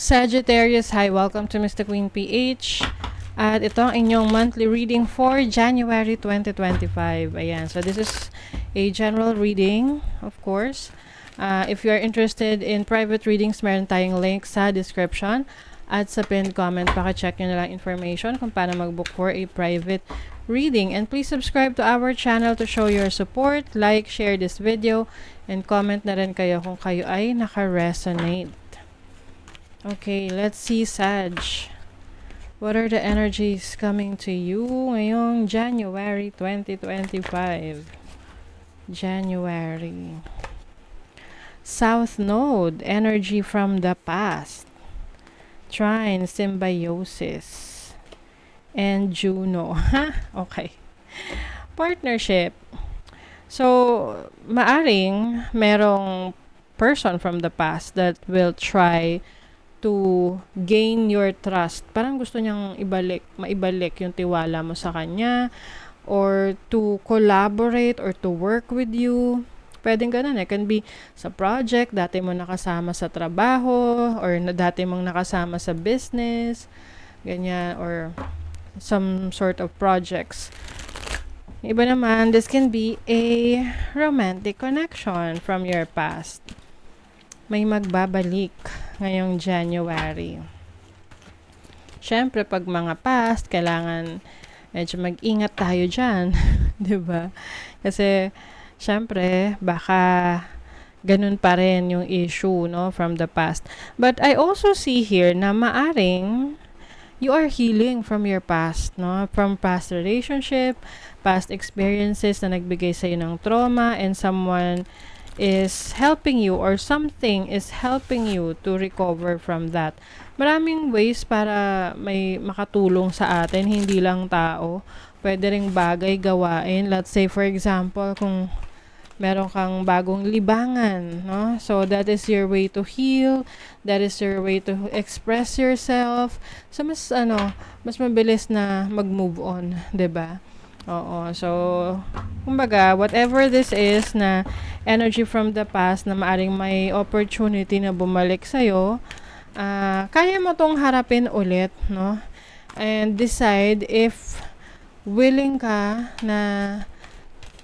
Sagittarius, hi, welcome to Mr. Queen PH. At ito ang inyong monthly reading for January 2025. Ayan, so this is a general reading, of course. If you are interested in private readings, meron tayong link sa description at sa pinned comment. Paki-check nyo na lang information kung paano mag-book for a private reading. And please subscribe to our channel to show your support. Like, share this video, and comment na rin kayo kung kayo ay naka-resonate. Okay, let's see, Sag. What are the energies coming to you ngayong January 2025? January. South Node, energy from the past. Trine, symbiosis. And Juno. Okay. Partnership. So, maaring merong person from the past that will try to gain your trust. Parang gusto niyang maibalik yung tiwala mo sa kanya, or to collaborate or to work with you. Pwedeng ganun eh. Can be sa project, dati mo nakasama sa trabaho, or dati mong nakasama sa business, ganyan, or some sort of projects. Iba naman, this can be a romantic connection from your past. May magbabalik ngayong January. Siyempre, pag mga past, kailangan medyo mag-ingat tayo dyan. Diba? Kasi, siyempre, baka ganun pa rin yung issue, no, from the past. But I also see here na maaring you are healing from your past, no? From past relationship, past experiences na nagbigay sa'yo ng trauma, and someone is helping you or something is helping you to recover from that. Maraming ways para may makatulong sa atin, hindi lang tao. Pwede ring bagay gawain. Let's say, for example, kung meron kang bagong libangan, no? So, that is your way to heal. That is your way to express yourself. So, mas mabilis na mag-move on, 'di ba? Oo. So, kumbaga, whatever this is na energy from the past na maaring may opportunity na bumalik sa'yo, kaya mo tong harapin ulit, no? And decide if willing ka na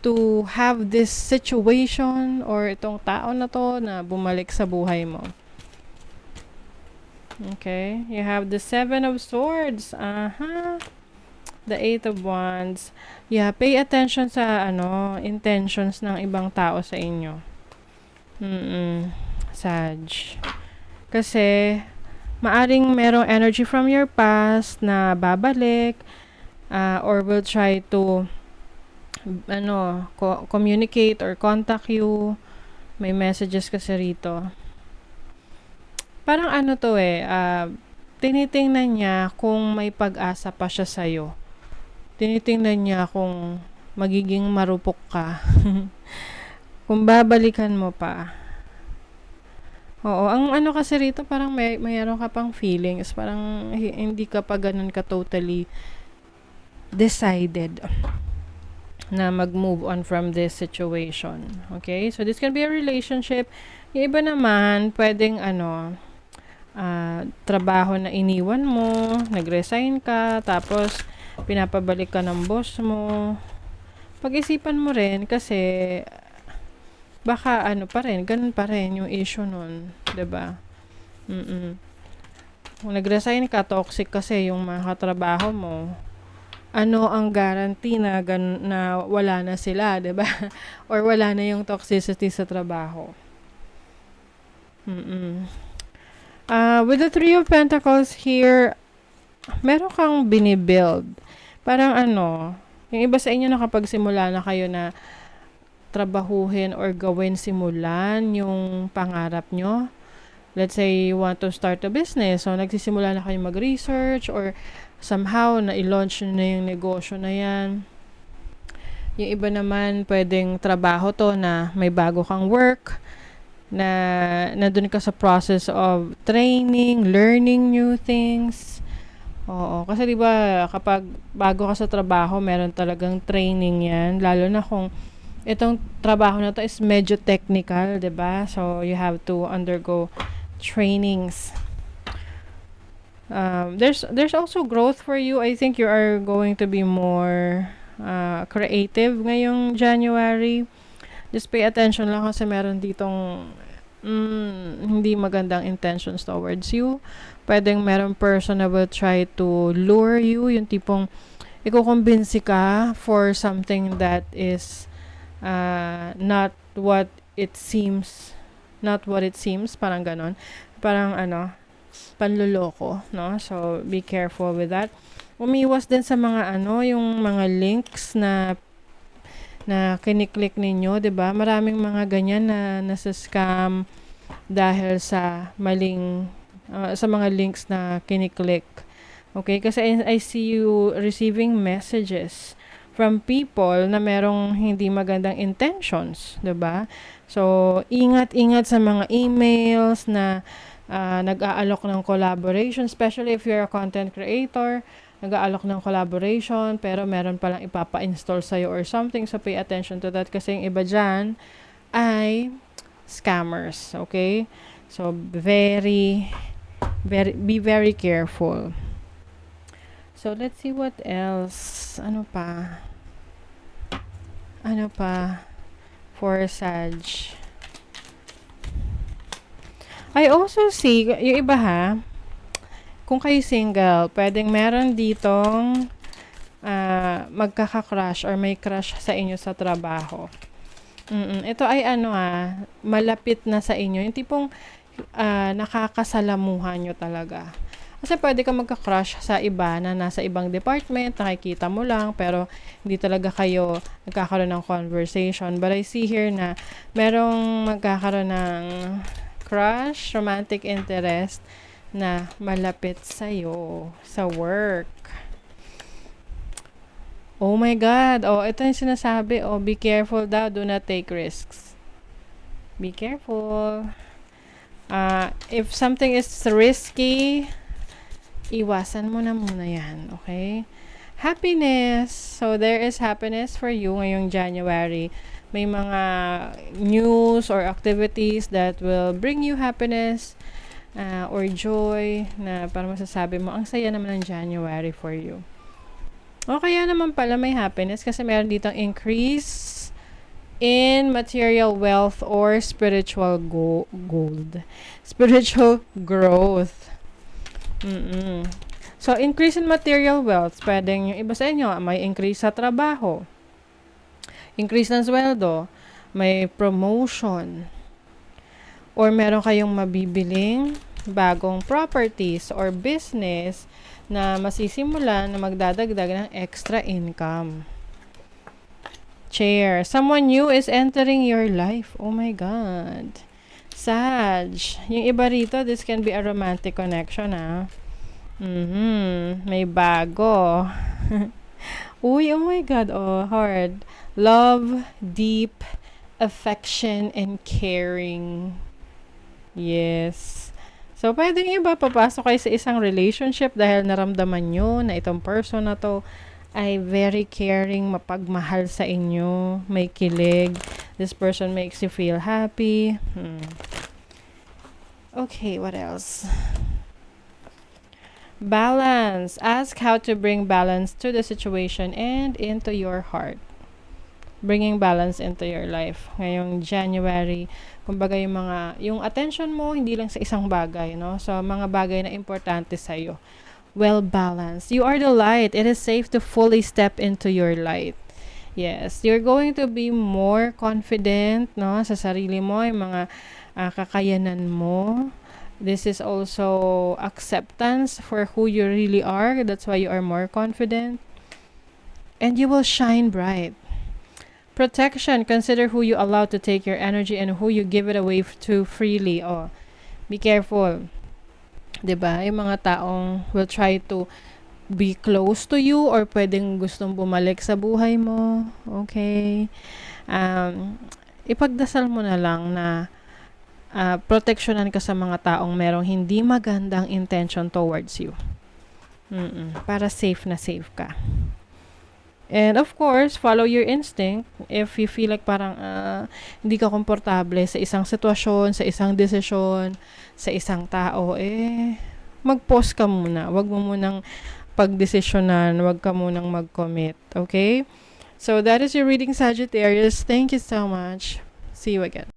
to have this situation or itong tao na to na bumalik sa buhay mo. Okay? You have the Seven of Swords. The Eight of Wands. Yeah, pay attention sa intentions ng ibang tao sa inyo. Sag. Kasi maaring merong energy from your past na babalik, or will try to communicate or contact you. May messages kasi rito. Parang tinitingnan niya kung may pag-asa pa siya sa'yo. Tinitingnan niya kung magiging marupok ka. Kung babalikan mo pa. Oo, ang kasi rito, parang mayroon ka pang feelings. Parang hindi ka pa ganun ka totally decided na mag-move on from this situation. Okay? So, this can be a relationship. Yung iba naman, pwedeng trabaho na iniwan mo, nag-resign ka, tapos pinapabalik ka ng boss mo. Pag-isipan mo rin kasi baka pa rin, ganun pa rin yung issue nun, 'di ba? Kung nag-resign ka, toxic kasi yung mga katrabaho mo. Ano ang guarantee na wala na sila, 'di ba? Or wala na yung toxicity sa trabaho. With the Three of Pentacles here, meron kang binibuild. Parang yung iba sa inyo nakapagsimula na kayo na trabahuhin or simulan yung pangarap nyo. Let's say you want to start a business. So, nagsisimula na kayo mag-research or somehow na i-launch na yung negosyo na yan. Yung iba naman, pwedeng trabaho to na may bago kang work, na nandun ka sa process of training, learning new things. Oo, kasi 'di ba kapag bago ka sa trabaho, meron talagang training 'yan, lalo na kung itong trabaho na to is medyo technical, 'di ba? So you have to undergo trainings. There's also growth for you. I think you are going to be more creative ngayong January. Just pay attention lang kasi meron ditong hindi magandang intentions towards you. Pwedeng meron person na will try to lure you, yung tipong ikukumbinsi ka for something that is not what it seems, parang ganon. Parang panluloko, no? So, be careful with that. Umiwas din sa mga yung mga links na kiniklik ninyo, 'di ba? Maraming mga ganyan na nasa-scam dahil sa maling sa mga links na kiniklik. Okay? Kasi I see you receiving messages from people na merong hindi magandang intentions, 'di ba? So, ingat-ingat sa mga emails na nag-aalok ng collaboration, especially if you're a content creator, nag-aalok ng collaboration, pero meron palang ipapa-install sa'yo or something, so pay attention to that kasi yung iba dyan ay scammers, okay? So, be very careful. So, let's see what else. Ano pa for Sag? I also see, yung iba kung kayo single, pwedeng meron ditong magkaka-crush or may crush sa inyo sa trabaho. Ito ay malapit na sa inyo. Yung tipong nakakasalamuhan nyo talaga. Kasi pwede ka magka-crush sa iba na nasa ibang department, nakikita mo lang, pero hindi talaga kayo nagkakaroon ng conversation. But I see here na merong magkakaroon ng crush, romantic interest, na malapit sa'yo sa work. Oh my God. Oh, ito yung sinasabi. Oh, be careful daw. Do not take risks. Be careful. If something is risky, iwasan mo na muna yan. Okay? Happiness. So, there is happiness for you ngayong January. May mga news or activities that will bring you happiness or joy na para masasabi mo, ang saya naman ng January for you. O kaya naman pala may happiness kasi meron ditong increase in material wealth or spiritual spiritual growth. So, increase in material wealth. Pwedeng yung iba sa inyo, may increase sa trabaho. Increase ng sweldo. May promotion. Or meron kayong mabibiling bagong properties or business na masisimulan na magdadagdag ng extra income. Chair. Someone new is entering your life. Oh my God. Sag. Yung iba rito, this can be a romantic connection, May bago. Uy, oh my God. Oh, hard. Love, deep affection, and caring. Yes. So, pwedeng iba, papasok kayo sa isang relationship dahil naramdaman nyo na itong person na to ay very caring, mapagmahal sa inyo, may kilig. This person makes you feel happy. Okay, what else? Balance. Ask how to bring balance to the situation and into your heart. Bringing balance into your life. Ngayong January, kumbaga yung attention mo, hindi lang sa isang bagay, no? So, mga bagay na importante sa'yo. Well-balanced. You are the light. It is safe to fully step into your light. Yes, you're going to be more confident, no? Sa sarili mo, yung mga kakayanan mo. This is also acceptance for who you really are. That's why you are more confident. And you will shine bright. Protection. Consider who you allow to take your energy and who you give it away to freely. Oh, be careful. 'Di ba? Yung mga taong will try to be close to you or pwedeng gustong bumalik sa buhay mo. Okay? Ipagdasal mo na lang na proteksyonan ka sa mga taong merong hindi magandang intention towards you. Para safe na safe ka. And of course, follow your instinct. If you feel like parang hindi ka komportable sa isang sitwasyon, sa isang desisyon, sa isang tao, mag-pause ka muna. Wag mo munang pagdesisyonan, wag ka munang mag-commit. Okay? So, that is your reading, Sagittarius. Thank you so much. See you again.